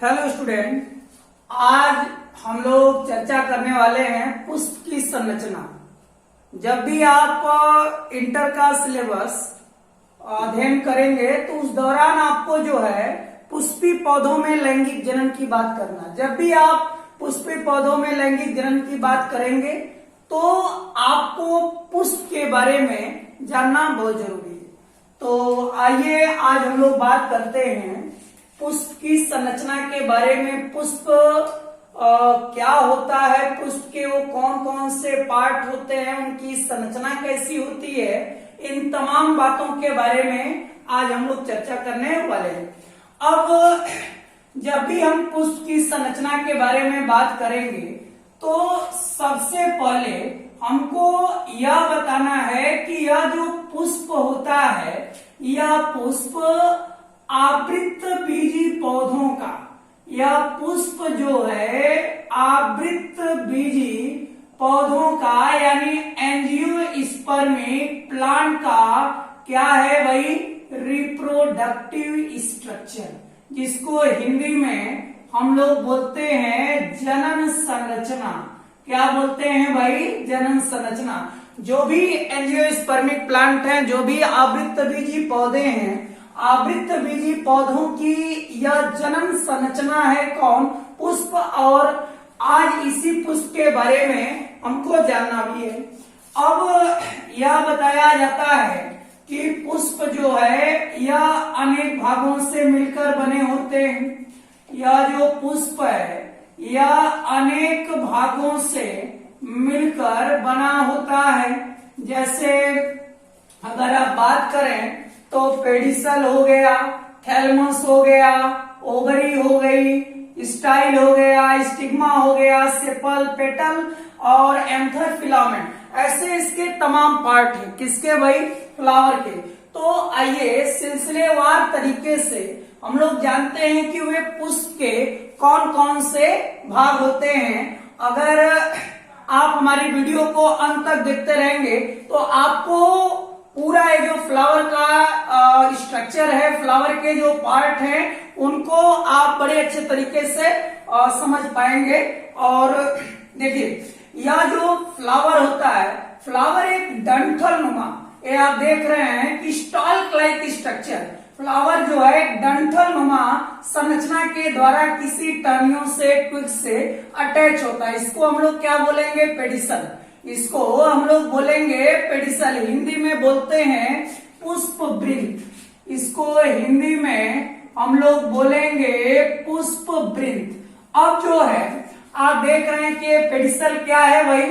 Hello student, आज हम लोग चर्चा करने वाले हैं पुष्प की संरचना। जब भी आप इंटर का सिलेबस अध्ययन करेंगे तो उस दौरान आपको जो है पुष्पी पौधों में लैंगिक जनन की बात करना। जब भी आप पुष्पी पौधों में लैंगिक जनन की बात करेंगे तो आपको पुष्प के बारे में जानना बहुत जरूरी है। तो आइए आज हम लोग बात करते हैं पुष्प की संरचना के बारे में। पुष्प क्या होता है, पुष्प के वो कौन कौन से पार्ट होते हैं, उनकी संरचना कैसी होती है, इन तमाम बातों के बारे में आज हम लोग चर्चा करने वाले हैं। अब जब भी हम पुष्प की संरचना के बारे में बात करेंगे तो सबसे पहले हमको यह बताना है कि यह जो पुष्प होता है, यह पुष्प आवृत बीजी पौधों का, यह पुष्प जो है आवृत बीजी पौधों का यानी एंजियोस्पर्मिक प्लांट का क्या है भाई, रिप्रोडक्टिव स्ट्रक्चर, जिसको हिंदी में हम लोग बोलते हैं जनन संरचना। क्या बोलते हैं भाई, जनन संरचना। जो भी एंजियोस्पर्मिक प्लांट हैं, जो भी आवृत बीजी पौधे हैं, आवृत बीजी पौधों की यह जनन संरचना है कौन, पुष्प। और आज इसी पुष्प के बारे में हमको जानना भी है। अब यह बताया जाता है कि पुष्प जो है यह अनेक भागों से मिलकर बने होते हैं। यह जो पुष्प है यह अनेक भागों से मिलकर बना होता है। जैसे अगर आप बात करें तो पेडिसल हो गया, थैलमस हो गया, ओवरी हो गई, स्टाइल हो गया, स्टिग्मा हो गया, सेपल, पेटल और एंथर फिलामेंट। ऐसे इसके तमाम पार्ट हैं। किसके भाई, फ्लावर के। तो आइए सिलसिलेवार तरीके से हम लोग जानते हैं कि वे पुष्प के कौन कौन से भाग होते हैं। अगर आप हमारी वीडियो को अंत तक देखते रहेंगे तो आपको पूरा ये जो फ्लावर का स्ट्रक्चर है, फ्लावर के जो पार्ट हैं, उनको आप बड़े अच्छे तरीके से समझ पाएंगे। और देखिए, यह जो फ्लावर होता है, फ्लावर एक डंठल नुमा, ये आप देख रहे हैं कि स्टॉक लाइक स्ट्रक्चर, फ्लावर जो है डंठल नुमा संरचना के द्वारा किसी टहनियों से, ट्विग्स से अटैच होता है। इसको हम लोग क्या बोलेंगे, पेडिसल। इसको हम लोग बोलेंगे पेडिसल। हिंदी में बोलते हैं पुष्प वृंत। इसको हिंदी में हम लोग बोलेंगे पुष्प वृंत। अब जो है आप देख रहे हैं कि पेडिसल क्या है भाई,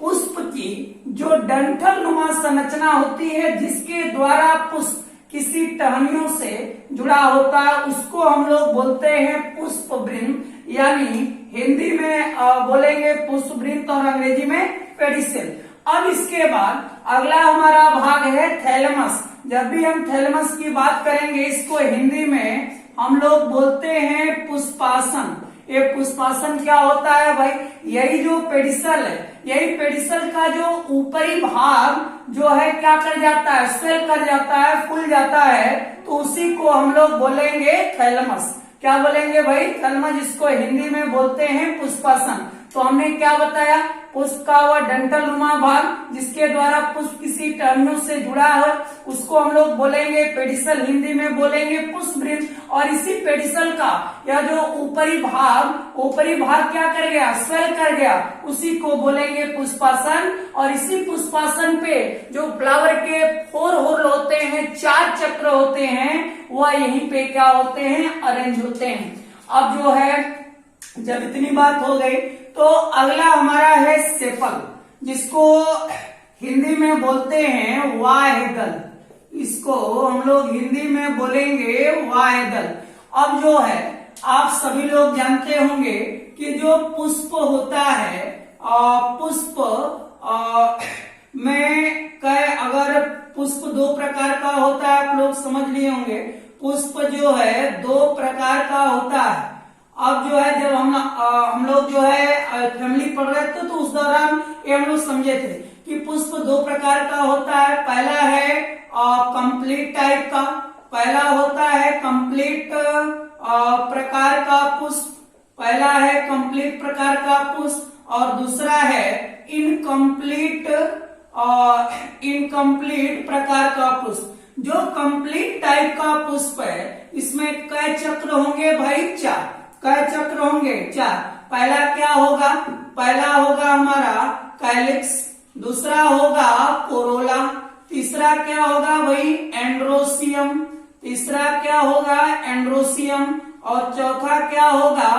पुष्प की जो डंठल नुमा संरचना होती है जिसके द्वारा पुष्प किसी टहनियों से जुड़ा होता है, उसको हम लोग बोलते हैं पुष्प वृंत। यानी हिंदी में बोलेंगे पुष्प वृंत और अंग्रेजी में पेडिसल। अब इसके बाद अगला हमारा भाग है थैलेमस। जब भी हम थैलेमस की बात करेंगे, इसको हिंदी में हम लोग बोलते हैं पुष्पासन। ये पुष्पासन क्या होता है भाई, यही जो पेडिसल है, यही पेडिसल का जो ऊपरी भाग जो है क्या कर जाता है, स्वेल कर जाता है, फूल जाता है, तो उसी को हम लोग बोलेंगे थैलेमस। क्या बोलेंगे भाई, थैलेमस, जिसको हिंदी में बोलते हैं पुष्पासन। तो हमने क्या बताया, पुष्प का वह डंठल नुमा भाग जिसके द्वारा पुष्प किसी टहनियों से जुड़ा है, उसको हम लोग बोलेंगे पेडिसल, हिंदी में बोलेंगे पुष्प वृंत। और इसी पेडिसल का यह जो ऊपरी भाग क्या कर गया, स्वेल कर गया, उसी को बोलेंगे पुष्पासन। और इसी पुष्पासन पे जो फ्लावर के 4 होल होते हैं, 4 चक्र होते हैं, वह यहीं पे क्या होते हैं, अरेंज होते हैं। अब जो है जब इतनी बात हो गई तो अगला हमारा है सेपल, जिसको हिंदी में बोलते हैं वायदल। इसको हम लोग हिंदी में बोलेंगे वायदल। अब जो है आप सभी लोग जानते होंगे कि जो पुष्प होता है, पुष्प में अगर पुष्प 2 प्रकार का होता है, आप लोग समझ लिए होंगे। पुष्प जो है 2 प्रकार का होता है। अब जो है जब हम लोग जो है फैमिली पढ़ रहे थे तो उस दौरान ये हम लोग समझे थे कि पुष्प 2 प्रकार का होता है। पहला है कंप्लीट टाइप का, पहला होता है कंप्लीट प्रकार का पुष्प, पहला है कंप्लीट प्रकार का पुष्प और दूसरा है इनकम्प्लीट प्रकार का पुष्प। जो कंप्लीट टाइप का पुष्प है इसमें कै चक्र होंगे भाई? 4। कै चक्र होंगे? 4। पहला क्या होगा? पहला होगा हमारा कैलिक्स, दूसरा होगा कोरोला, तीसरा क्या होगा भाई? एंड्रोसियम, तीसरा क्या होगा? एंड्रोसियम, और चौथा क्या होगा?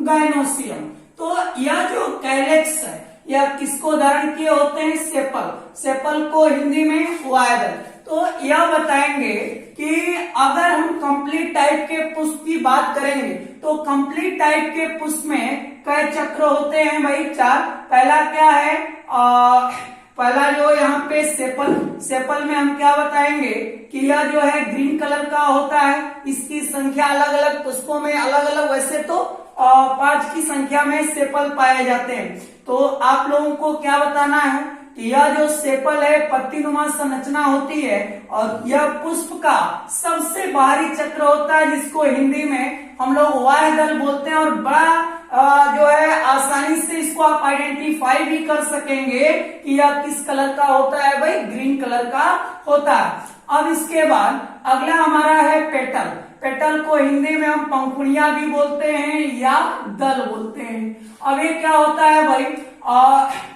गाइनोसियम। तो यह जो कैलिक्स है यह किसको धारण किए होते हैं? सेपल। सेपल को हिंदी में वायदल। तो यह बताएंगे कि अगर हम कंप्लीट टाइप के पुष्प की बात करेंगे तो कंप्लीट टाइप के पुष्प में कई चक्र होते हैं भाई? 4। पहला क्या है? पहला जो यहाँ पे सेपल, सेपल में हम क्या बताएंगे कि यह जो है ग्रीन कलर का होता है। इसकी संख्या अलग अलग पुष्पों में अलग अलग, वैसे तो 5 की संख्या में सेपल पाए जाते हैं। तो आप लोगों को क्या बताना है कि यह जो सेपल है पत्तीनुमा संरचना होती है और यह पुष्प का सबसे बाहरी चक्र होता है जिसको हिंदी में हम लोग वायदल बोलते हैं। और बड़ा जो है आसानी से इसको आप आइडेंटिफाई भी कर सकेंगे कि यह किस कलर का होता है भाई? ग्रीन कलर का होता है। अब इसके बाद अगला हमारा है पेटल। पेटल को हिंदी में हम पंखुड़ियां भी बोलते हैं या दल बोलते हैं। अब ये क्या होता है भाई?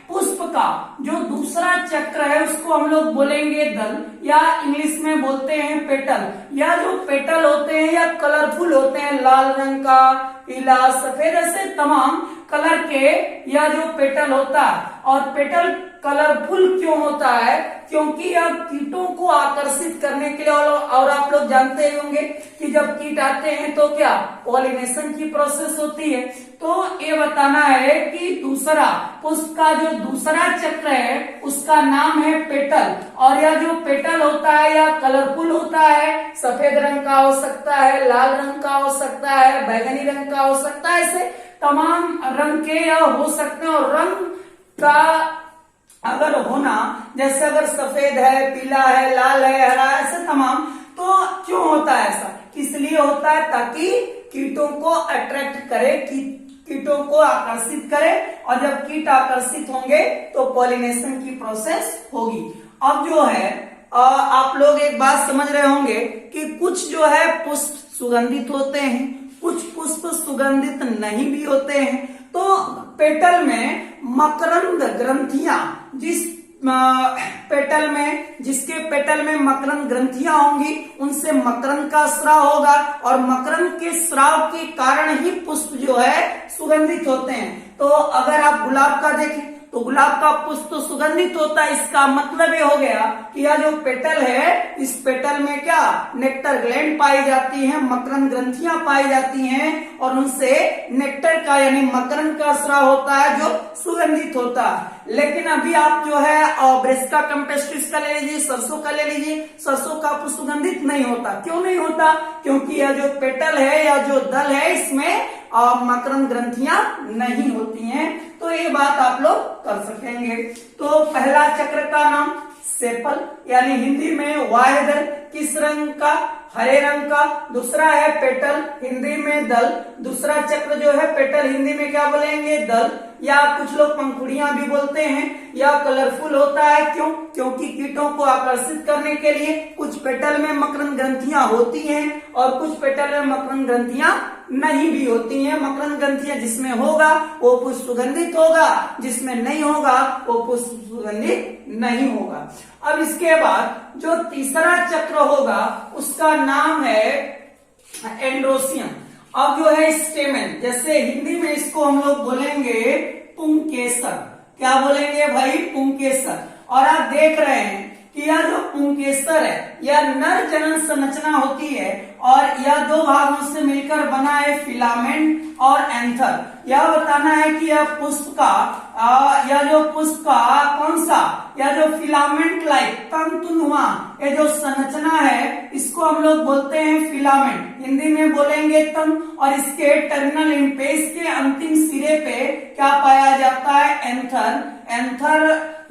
पुष्प का जो दूसरा चक्र है उसको हम लोग बोलेंगे दल या इंग्लिश में बोलते हैं पेटल। या जो पेटल होते हैं या कलरफुल होते हैं, लाल रंग का, पीला, सफेद, ऐसे तमाम कलर के यह जो पेटल होता है। और पेटल कलरफुल क्यों होता है? क्योंकि यह कीटों को आकर्षित करने के लिए, और आप लोग जानते ही होंगे कि जब कीट आते हैं तो क्या पॉलिनेशन की प्रोसेस होती है। तो ये बताना है कि दूसरा पुष्प का जो दूसरा चक्र है उसका नाम है पेटल। और यह जो पेटल होता है यह कलरफुल होता है, सफेद रंग का हो सकता है, लाल रंग का हो सकता है, बैगनी रंग का हो सकता है, ऐसे तमाम रंग के यह हो सकते हैं। और रंग का अगर होना, जैसे अगर सफेद है, पीला है, लाल है, हरा, ऐसे तमाम, तो क्यों होता है ऐसा? इसलिए होता है ताकि कीटों को अट्रैक्ट करे, कीटों को आकर्षित करे, और जब कीट आकर्षित होंगे तो पॉलिनेशन की प्रोसेस होगी। अब जो है आप लोग एक बात समझ रहे होंगे कि कुछ जो है पुष्प सुगंधित होते हैं, कुछ पुष्प सुगंधित नहीं भी होते हैं। तो पेटल में मकरंद ग्रंथियां, जिसके पेटल में मकरंद ग्रंथियां होंगी उनसे मकरंद का स्राव होगा, और मकरंद के स्राव के कारण ही पुष्प जो है सुगंधित होते हैं। तो अगर आप गुलाब का देखें तो गुलाब का पुष्प तो सुगंधित होता है। इसका मतलब ये हो गया कि यह जो पेटल है इस पेटल में क्या नेक्टर ग्लैंड पाई जाती हैं, मकरंद ग्रंथियां पाई जाती हैं, और उनसे नेक्टर का यानी मकरंद का स्राव होता है जो सुगंधित होता है। लेकिन अभी आप जो है ब्रेस्का कैम्पेस्ट्रिस का ले लीजिए, सरसों का ले लीजिए, सरसों का पुष्प सुगंधित नहीं होता। क्यों नहीं होता? क्योंकि यह जो पेटल है या जो दल है इसमें मकरंद ग्रंथियां नहीं होती हैं। तो ये बात आप लोग कर सकेंगे। तो पहला चक्र का नाम सेपल यानी हिंदी में वायदल, किस रंग का? हरे रंग का। दूसरा है पेटल, हिंदी में दल। दूसरा चक्र जो है पेटल, हिंदी में क्या बोलेंगे? दल, या कुछ लोग पंखुड़ियां भी बोलते हैं। यह कलरफुल होता है, क्यों? क्योंकि कीटों को आकर्षित करने के लिए कुछ पेटल में मकरंद ग्रंथियां होती हैं और कुछ पेटल में मकरंद ग्रंथियां नहीं भी होती हैं। मकरंद ग्रंथियां जिसमें होगा वो पुष्प सुगंधित होगा, जिसमें नहीं होगा वो पुष्प सुगंधित नहीं होगा। अब इसके बाद जो तीसरा चक्र होगा उसका नाम है एंड्रोसियम। अब जो है स्टेमेन, जैसे हिंदी में इसको हम लोग बोलेंगे पुंकेसर। क्या बोलेंगे भाई? पुंकेसर। और आप देख रहे हैं कि यह जो पुंकेसर है यह नर जनन संरचना होती है और यह दो भागों से मिलकर बना है, फिलामेंट और एंथर। यह बताना है कि यह पुष्प का कौन सा, यह जो फिलामेंट लाइक तंतुनुमा ये जो संरचना है इसको हम लोग बोलते हैं फिलामेंट, हिंदी में बोलेंगे तंतु। और इसके टर्मिनल इंपेस के अंतिम सिरे पे क्या पाया जाता है? एंथर। एंथर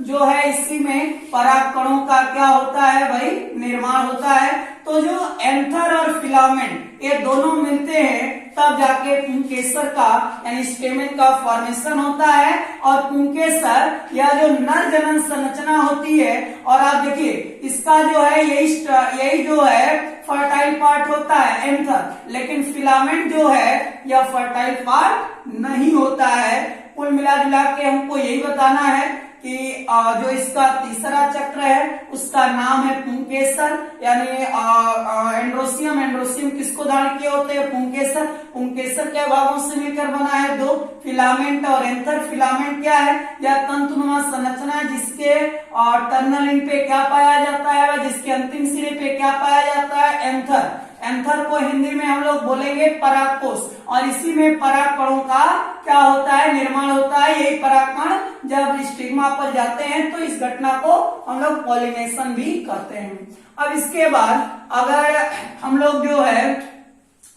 जो है इसी में परागकणों का क्या होता है भाई? निर्माण होता है। तो जो एंथर और फिलामेंट ये दोनों मिलते हैं तब जाके पुंकेसर का यानी स्टेमेन का फॉर्मेशन होता है। और पुंकेसर या जो नर जनन संरचना होती है, और आप देखिए इसका जो है यही जो है फर्टाइल पार्ट होता है एंथर, लेकिन फिलामेंट जो है यह फर्टाइल पार्ट नहीं होता है। कुल मिला जुला के हमको यही बताना है कि जो इसका तीसरा चक्र है उसका नाम है पुंकेसर, यानी एंड्रोसियम किसको धारण किए होते हैं? पुंकेसर। पुंकेसर के भागों से मिलकर बना है दो, फिलामेंट और एंथर। फिलामेंट क्या है? यह तंतुनुमा संरचना जिसके टर्मिनल एंड पे क्या पाया जाता है, जिसके अंतिम सिरे पे क्या पाया जाता है? एंथर। एंथर को हिंदी में हम लोग बोलेंगे परागकोश, और इसी में परागकणों का क्या होता है? निर्माण होता है। यही परागकण जब स्टिग्मा पर जाते हैं तो इस घटना को हम लोग पॉलिनेशन भी कहते हैं। अब इसके बाद अगर हम लोग जो है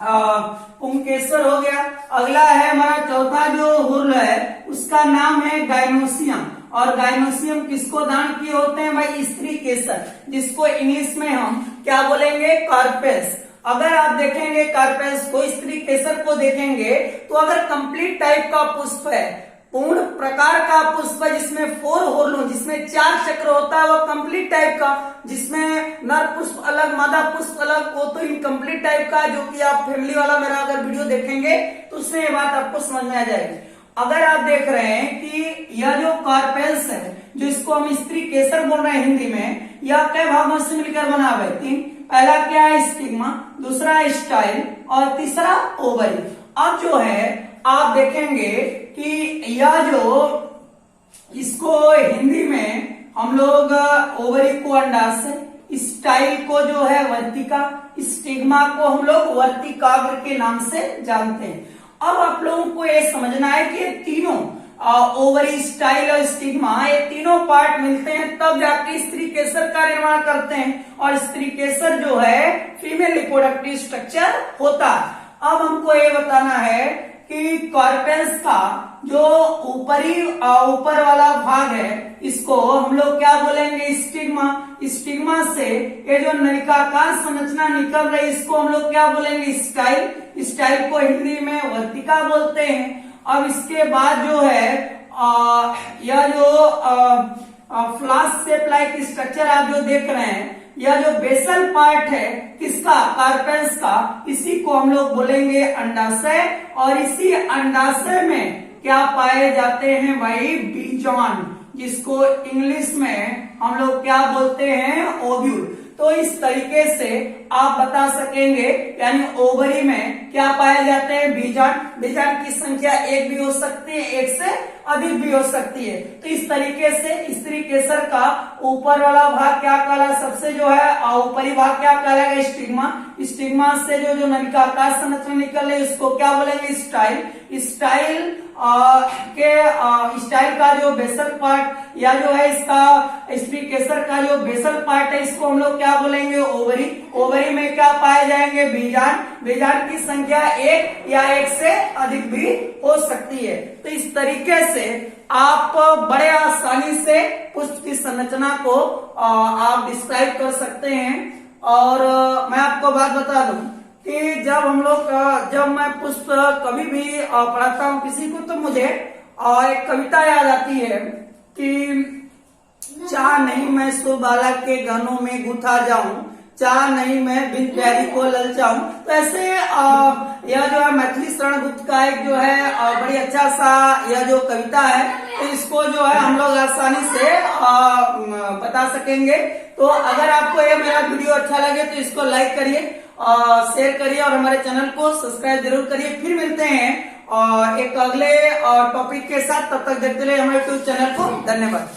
पुंकेसर हो गया, अगला है हमारा चौथा जो हुर्ल है उसका नाम है गाइनोसियम। और गाइनोसियम किसको धारण किए होते हैं भाई? स्त्री केसर, जिसको इंग्लिश में हम क्या बोलेंगे? कार्पेस। अगर आप देखेंगे कार्पेस को, स्त्री केसर को देखेंगे तो अगर कंप्लीट टाइप का पुष्प है, पूर्ण प्रकार का पुष्प जिसमें 4 होर्ल, जिसमें 4 चक्र होता है, वो कंप्लीट टाइप का, जिसमें नर पुष्प अलग मादा पुष्प अलग, वो तो इनकम्प्लीट टाइप का, जो कि आप फैमिली वाला मेरा अगर वीडियो देखेंगे तो उसमें ये बात आपको समझ में आ जाएगी। अगर आप देख रहे हैं कि यह जो कार्पेल्स है, जो इसको हम स्त्री केसर बोल रहे हैं हिंदी में, यह कई भागों से मिलकर बना हुआ है? 3। पहला क्या है? स्टिग्मा, दूसरा स्टाइल, और तीसरा ओवरी। अब जो है आप देखेंगे कि यह जो इसको हिंदी में हम लोग ओवरी को अंडाशय, स्टाइल को जो है वर्तिका, स्टिग्मा को हम लोग वर्तिकाग्र के नाम से जानते हैं। अब आप लोगों को ये समझना है कि ये तीनों ओवरी, स्टाइल और स्टिग्मा, ये तीनों पार्ट मिलते हैं तब जाके स्त्री केसर का निर्माण करते हैं, और स्त्री केसर जो है फीमेल रिप्रोडक्टिव स्ट्रक्चर होता है। अब हमको ये बताना है कि कार्पेल्स का जो ऊपर वाला भाग है इसको हम लोग क्या बोलेंगे? स्टिग्मा। स्टिग्मा से ये जो नलिकाकार संरचना निकल रही है इसको हम लोग क्या बोलेंगे? स्टाइल। स्टाइल को हिंदी में वर्तिका बोलते हैं। अब इसके बाद जो है यह जो फ्लास्क शेप लाइक स्ट्रक्चर आप जो देख रहे हैं, यह जो बेसल पार्ट है किसका? कार्पेल्स का, इसी को हम लोग बोलेंगे अंडाशय। और इसी अंडाशय में क्या पाए जाते हैं भाई? बीजांड, जिसको इंग्लिश में हम लोग क्या बोलते हैं? ओव्यूल। तो इस तरीके से आप बता सकेंगे, यानी ओवरी में क्या पाए जाते हैं? बीजांड। बीजांड की संख्या 1 भी हो सकती है, 1 से अधिक भी हो सकती है। तो इस तरीके से स्त्री केसर का ऊपर वाला भाग क्या कहला? सबसे जो है ऊपरी भाग क्या कहलाएगा? स्टिग्मा। स्टिग्मा से जो नलिकाकार संरचना निकल रही है उसको क्या बोलेंगे? स्टाइल। स्टाइल स्टाइल का जो बेसल पार्ट या जो है इसका स्त्री केसर का जो बेसल पार्ट है इसको हम लोग क्या बोलेंगे? ओवरी। ओवरी में क्या पाए जाएंगे? बीजांड। बीजांड की संख्या 1 या 1 से अधिक भी हो सकती है। तो इस तरीके से आप बड़े आसानी से पुष्प की संरचना को आप डिस्क्राइब कर सकते हैं। और मैं आपको बात बता दूं कि जब मैं पुष्प कभी भी पढ़ाता हूँ किसी को, तो मुझे एक कविता याद आती है कि चाह नहीं मैं सुबाला के गानों में गुथा जाऊं, चाह नहीं मैं बिन प्यारी को ललचाऊं। तो ऐसे यह जो है मैथिली शरण गुप्त का एक जो है बड़ी अच्छा सा यह जो कविता है, तो इसको जो है हम लोग आसानी से बता सकेंगे। तो अगर आपको ये मेरा वीडियो अच्छा लगे तो इसको लाइक करिए, शेयर करिए और हमारे चैनल को सब्सक्राइब जरूर करिए। फिर मिलते हैं एक अगले टॉपिक के साथ, तब तक देखते रहिए हमारे यूट्यूब चैनल को। धन्यवाद।